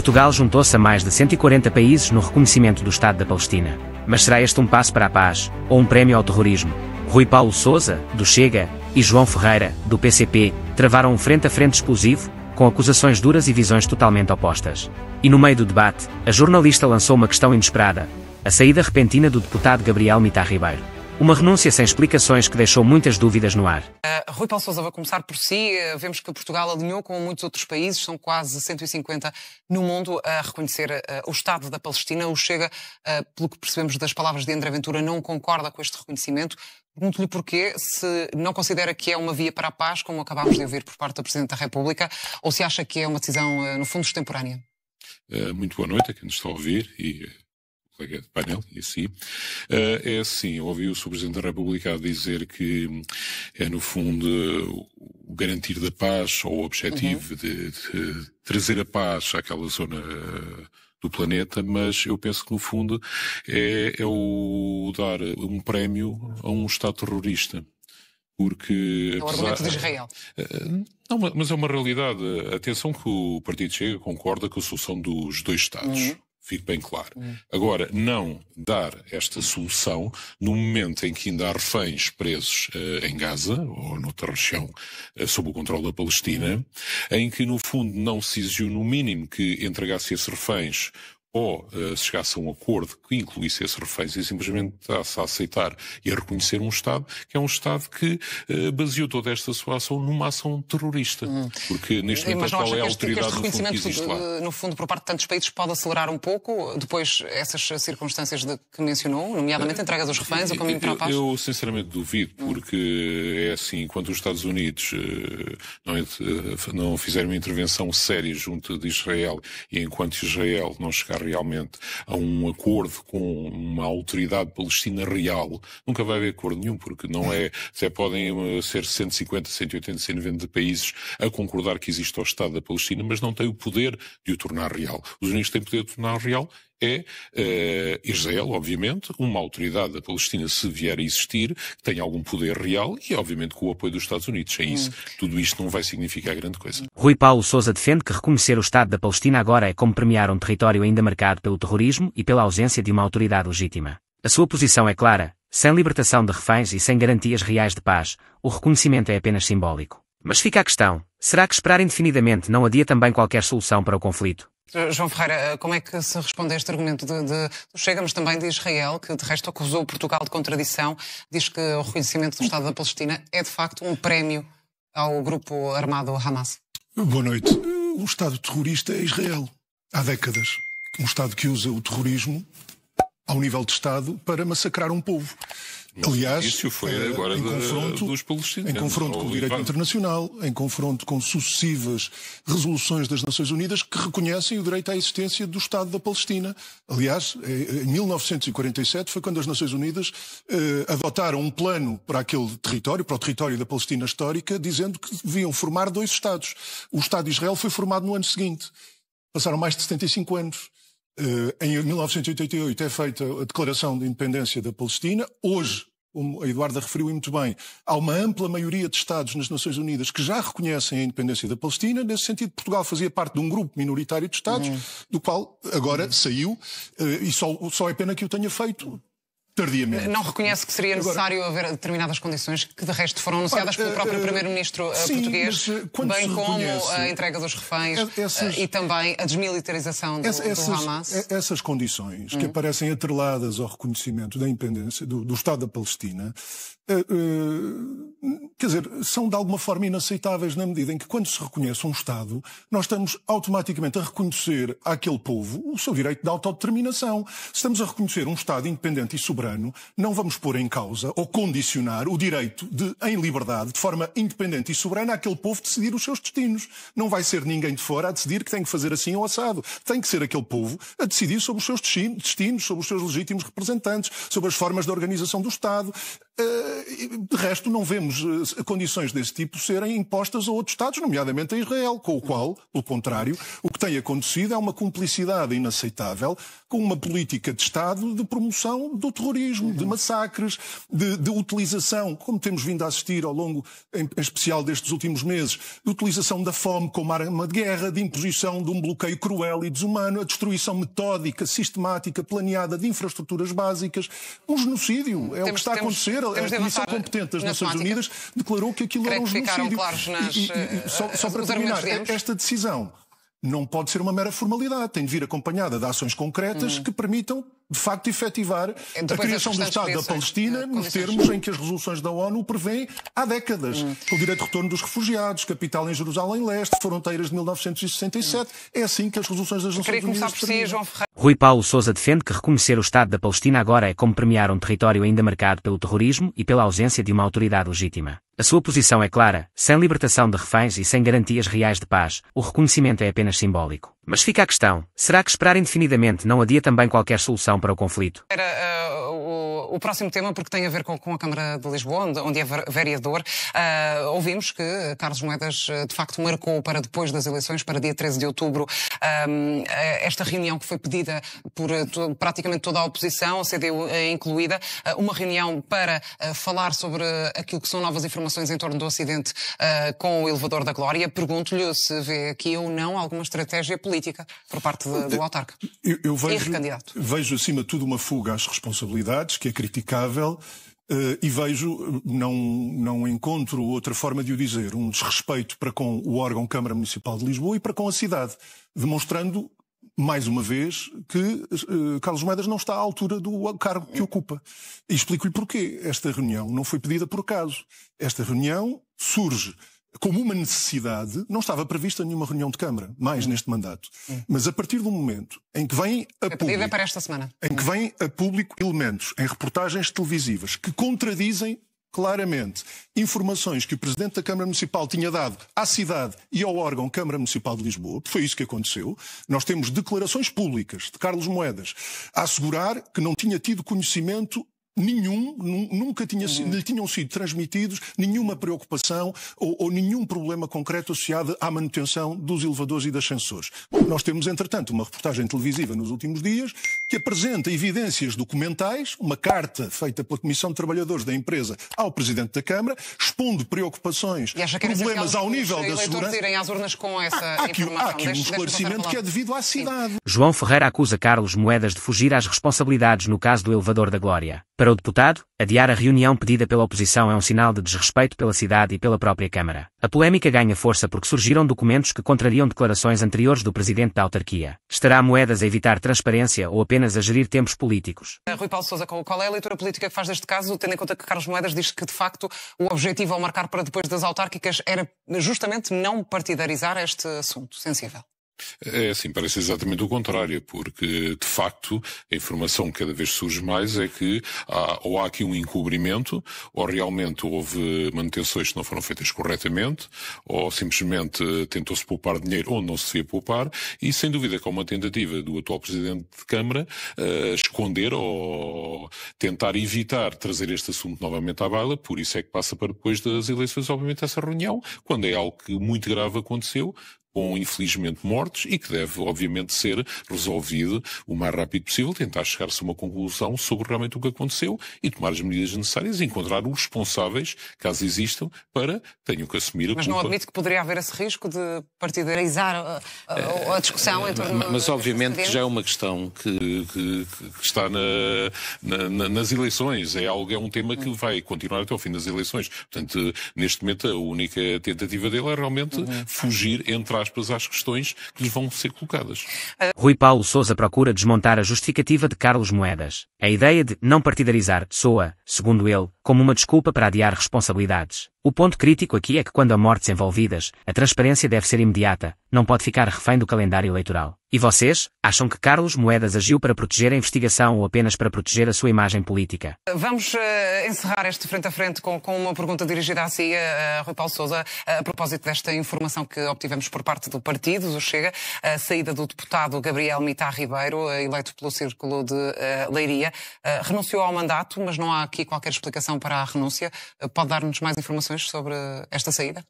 Portugal juntou-se a mais de 140 países no reconhecimento do Estado da Palestina. Mas será este um passo para a paz, ou um prémio ao terrorismo? Rui Paulo Sousa, do Chega, e João Ferreira, do PCP, travaram um frente-a-frente explosivo, com acusações duras e visões totalmente opostas. E no meio do debate, a jornalista lançou uma questão inesperada: a saída repentina do deputado Gabriel Mitar Ribeiro. Uma renúncia sem explicações que deixou muitas dúvidas no ar. Rui Paulo Sousa, vou começar por si. Vemos que Portugal alinhou com muitos outros países, são quase 150 no mundo, a reconhecer o Estado da Palestina. O Chega, pelo que percebemos das palavras de André Ventura, não concorda com este reconhecimento. Pergunto-lhe porquê, se não considera que é uma via para a paz, como acabámos de ouvir por parte do Presidente da República, ou se acha que é uma decisão, no fundo, extemporânea. Muito boa noite a quem nos está a ouvir e colega de painel, e assim. É assim, ouvi o Sr. Presidente da República a dizer que é, no fundo, o garantir da paz ou o objetivo de trazer a paz àquela zona do planeta, mas eu penso que, no fundo, é o dar um prémio a um Estado terrorista. Porque, é o argumento de Israel. Não, mas é uma realidade. Atenção que o Partido Chega concorda com a solução dos dois Estados. Fique bem claro. Agora, não dar esta solução no momento em que ainda há reféns presos em Gaza, ou noutra região sob o controle da Palestina, em que, no fundo, não se exigiu no mínimo que entregasse esses reféns ou se chegasse a um acordo que incluísse esses reféns e simplesmente está-se a aceitar e a reconhecer um Estado, que é um Estado que baseou toda esta sua ação numa ação terrorista. Porque neste momento qual é a autoridade no fundo que existe lá? No fundo, por parte de tantos países, pode acelerar um pouco, depois essas circunstâncias que mencionou, nomeadamente a entrega dos reféns, o caminho para a paz? Eu sinceramente duvido, porque é assim, enquanto os Estados Unidos não fizerem uma intervenção séria junto de Israel e enquanto Israel não chegar realmente a um acordo com uma autoridade palestina real, nunca vai haver acordo nenhum, porque não é, até podem ser 150, 180, 190 países a concordar que existe o Estado da Palestina, mas não têm o poder de o tornar real. Os únicos que têm poder de o tornar real é Israel, obviamente, uma autoridade da Palestina, se vier a existir, que tenha algum poder real e, obviamente, com o apoio dos Estados Unidos. É isso. Tudo isto não vai significar grande coisa. Rui Paulo Sousa defende que reconhecer o Estado da Palestina agora é como premiar um território ainda marcado pelo terrorismo e pela ausência de uma autoridade legítima. A sua posição é clara: sem libertação de reféns e sem garantias reais de paz, o reconhecimento é apenas simbólico. Mas fica a questão: será que esperar indefinidamente não adia também qualquer solução para o conflito? João Ferreira, como é que se responde a este argumento do Chega, mas também de Israel, que de resto acusou Portugal de contradição, diz que o reconhecimento do Estado da Palestina é de facto um prémio ao grupo armado Hamas? Boa noite. O Estado terrorista é Israel. Há décadas. Um Estado que usa o terrorismo ao nível de Estado para massacrar um povo. Aliás, isso foi agora dos palestinos, em confronto com o direito internacional, em confronto com sucessivas resoluções das Nações Unidas que reconhecem o direito à existência do Estado da Palestina. Aliás, em 1947 foi quando as Nações Unidas adotaram um plano para aquele território, para o território da Palestina histórica, dizendo que deviam formar dois Estados. O Estado de Israel foi formado no ano seguinte. Passaram mais de 75 anos. Em 1988 é feita a Declaração de Independência da Palestina. Hoje, como a Eduarda referiu muito bem, há uma ampla maioria de Estados nas Nações Unidas que já reconhecem a independência da Palestina. Nesse sentido, Portugal fazia parte de um grupo minoritário de Estados, do qual agora saiu, e só é pena que o tenha feito tardiamente. Não reconhece que seria necessário haver determinadas condições que de resto foram anunciadas pelo próprio Primeiro-Ministro português, bem como a entrega dos reféns e também a desmilitarização do Hamas? Essas condições que aparecem atreladas ao reconhecimento da independência do Estado da Palestina, quer dizer, são de alguma forma inaceitáveis na medida em que, quando se reconhece um Estado, nós estamos automaticamente a reconhecer àquele povo o seu direito de autodeterminação. Se estamos a reconhecer um Estado independente e soberano, não vamos pôr em causa ou condicionar o direito de, em liberdade, de forma independente e soberana, àquele povo decidir os seus destinos. Não vai ser ninguém de fora a decidir que tem que fazer assim ou assado. Tem que ser aquele povo a decidir sobre os seus destinos, sobre os seus legítimos representantes, sobre as formas de organização do Estado. De resto, não vemos condições desse tipo serem impostas a outros Estados, nomeadamente a Israel, com o qual, pelo contrário, o que tem acontecido é uma cumplicidade inaceitável com uma política de Estado de promoção do terrorismo, de massacres, de utilização, como temos vindo a assistir ao longo, em especial destes últimos meses, de utilização da fome como arma de guerra, de imposição de um bloqueio cruel e desumano, a destruição metódica, sistemática, planeada de infraestruturas básicas, um genocídio. É o que está a acontecer. A Comissão Competente das Nações Unidas declarou que aquilo era um genocídio. Só para terminar, esta decisão não pode ser uma mera formalidade, tem de vir acompanhada de ações concretas que permitam, de facto, efetivar a criação do Estado da Palestina nos termos em que as resoluções da ONU prevêem há décadas. Com o direito de retorno dos refugiados, capital em Jerusalém Leste, fronteiras de 1967. É assim que as resoluções das Nações Unidas terminam. Rui Paulo Sousa defende que reconhecer o Estado da Palestina agora é como premiar um território ainda marcado pelo terrorismo e pela ausência de uma autoridade legítima. A sua posição é clara: sem libertação de reféns e sem garantias reais de paz, o reconhecimento é apenas simbólico. Mas fica a questão: será que esperar indefinidamente não adia também qualquer solução para o conflito? O próximo tema, porque tem a ver com a Câmara de Lisboa, onde é vereador. Ouvimos que Carlos Moedas, de facto, marcou para depois das eleições, para dia 13 de outubro, esta reunião que foi pedida por praticamente toda a oposição, a CDU incluída, uma reunião para falar sobre aquilo que são novas informações em torno do acidente com o elevador da Glória. Pergunto-lhe se vê aqui ou não alguma estratégia política por parte do autarca eu e recandidato. Vejo, acima de tudo, uma fuga às responsabilidades, que é criticável, e vejo, não encontro outra forma de o dizer, um desrespeito para com o órgão Câmara Municipal de Lisboa e para com a cidade, demonstrando, mais uma vez, que Carlos Moedas não está à altura do cargo que ocupa. E explico-lhe porquê. Esta reunião não foi pedida por acaso. Esta reunião surge como uma necessidade, não estava prevista nenhuma reunião de Câmara, mais neste mandato. Mas a partir do momento em que vem a público, para esta semana. em que vem a público elementos em reportagens televisivas que contradizem claramente informações que o Presidente da Câmara Municipal tinha dado à cidade e ao órgão Câmara Municipal de Lisboa, foi isso que aconteceu. Nós temos declarações públicas de Carlos Moedas a assegurar que não tinha tido conhecimento nenhum, nunca lhe tinham sido transmitidos nenhuma preocupação ou nenhum problema concreto associado à manutenção dos elevadores e das ascensores. Nós temos, entretanto, uma reportagem televisiva nos últimos dias que apresenta evidências documentais, uma carta feita pela Comissão de Trabalhadores da empresa ao Presidente da Câmara, expondo preocupações, problemas ao nível da segurança. Irem às urnas com essa há aqui um esclarecimento que é devido à cidade. João Ferreira acusa Carlos Moedas de fugir às responsabilidades no caso do elevador da Glória. Para o deputado, adiar a reunião pedida pela oposição é um sinal de desrespeito pela cidade e pela própria Câmara. A polémica ganha força porque surgiram documentos que contrariam declarações anteriores do presidente da autarquia. Estará Moedas a evitar transparência ou apenas a gerir tempos políticos? Rui Paulo Sousa, qual é a leitura política que faz deste caso, tendo em conta que Carlos Moedas diz que, de facto, o objetivo ao marcar para depois das autárquicas era justamente não partidarizar este assunto sensível? É assim, parece exatamente o contrário, porque, de facto, a informação que cada vez surge mais é que ou há aqui um encobrimento, ou realmente houve manutenções que não foram feitas corretamente, ou simplesmente tentou-se poupar dinheiro onde não se devia poupar, e sem dúvida que há uma tentativa do atual Presidente de Câmara esconder ou tentar evitar trazer este assunto novamente à baila, por isso é que passa para depois das eleições, obviamente, essa reunião, quando é algo que muito grave aconteceu, com, infelizmente, mortes e que deve, obviamente, ser resolvido o mais rápido possível, tentar chegar-se a uma conclusão sobre realmente o que aconteceu e tomar as medidas necessárias e encontrar os responsáveis, caso existam, para tenham que assumir a culpa. Mas não admite que poderia haver esse risco de partidarizar a discussão em torno... Mas, obviamente, que já é uma questão que está nas eleições. É um tema que vai continuar até ao fim das eleições. Portanto, neste momento, a única tentativa dele é realmente fugir, entre aspas, às questões que lhe vão ser colocadas. Rui Paulo Sousa procura desmontar a justificativa de Carlos Moedas. A ideia de não partidarizar soa, segundo ele, como uma desculpa para adiar responsabilidades. O ponto crítico aqui é que quando há mortes envolvidas, a transparência deve ser imediata, não pode ficar refém do calendário eleitoral. E vocês, acham que Carlos Moedas agiu para proteger a investigação ou apenas para proteger a sua imagem política? Vamos encerrar este frente a frente com uma pergunta dirigida a si, Rui Paulo Sousa, a propósito desta informação que obtivemos por parte do partido, do Chega, a saída do deputado Gabriel Mitar Ribeiro, eleito pelo Círculo de Leiria, renunciou ao mandato, mas não há aqui qualquer explicação para a renúncia. Pode dar-nos mais informações sobre esta saída?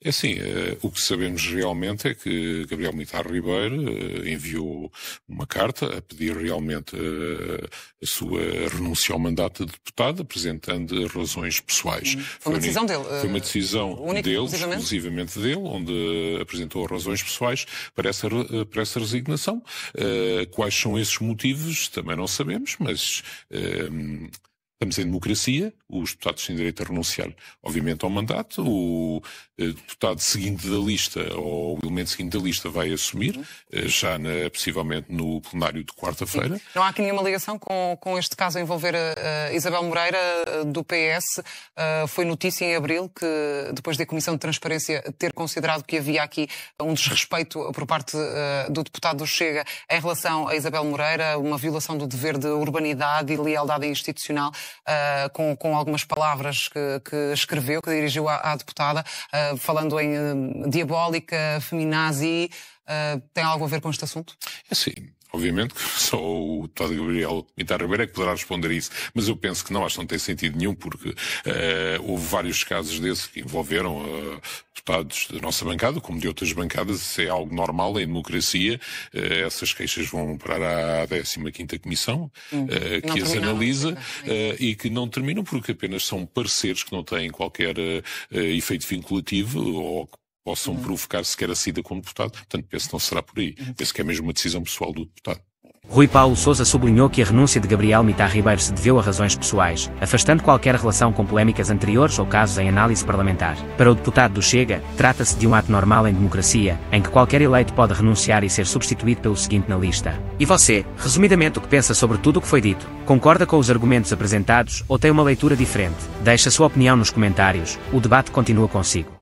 É assim, o que sabemos realmente é que Gabriel Mitar Ribeiro enviou uma carta a pedir realmente a sua renúncia ao mandato de deputado, apresentando razões pessoais. Foi uma decisão dele? Foi uma decisão dele, exclusivamente dele, onde apresentou razões pessoais para essa resignação. Quais são esses motivos? Também não sabemos, mas... estamos em democracia, os deputados têm direito a renunciar, obviamente, ao mandato. O deputado seguinte da lista, ou o elemento seguinte da lista, vai assumir, já possivelmente no plenário de quarta-feira. Não há aqui nenhuma ligação com este caso a envolver a Isabel Moreira, do PS. Foi notícia em abril que, depois da Comissão de Transparência ter considerado que havia aqui um desrespeito por parte do deputado do Chega em relação a Isabel Moreira, uma violação do dever de urbanidade e lealdade institucional, com algumas palavras que escreveu, que dirigiu à deputada, falando em diabólica, feminazi. Tem algo a ver com este assunto? Sim. Obviamente que só o deputado Gabriel Mitar Ribeiro é que poderá responder a isso, mas eu penso que não, acho que não tem sentido nenhum, porque houve vários casos desses que envolveram deputados da nossa bancada, como de outras bancadas. Isso é algo normal em democracia. Essas queixas vão parar à 15ª Comissão, que as analisa, e que não terminam porque apenas são pareceres que não têm qualquer efeito vinculativo ou possam provocar sequer a saída como deputado. Portanto, penso que não será por aí. Penso que é mesmo uma decisão pessoal do deputado. Rui Paulo Sousa sublinhou que a renúncia de Gabriel Mitar Ribeiro se deveu a razões pessoais, afastando qualquer relação com polémicas anteriores ou casos em análise parlamentar. Para o deputado do Chega, trata-se de um ato normal em democracia, em que qualquer eleito pode renunciar e ser substituído pelo seguinte na lista. E você, resumidamente, o que pensa sobre tudo o que foi dito? Concorda com os argumentos apresentados ou tem uma leitura diferente? Deixe a sua opinião nos comentários. O debate continua consigo.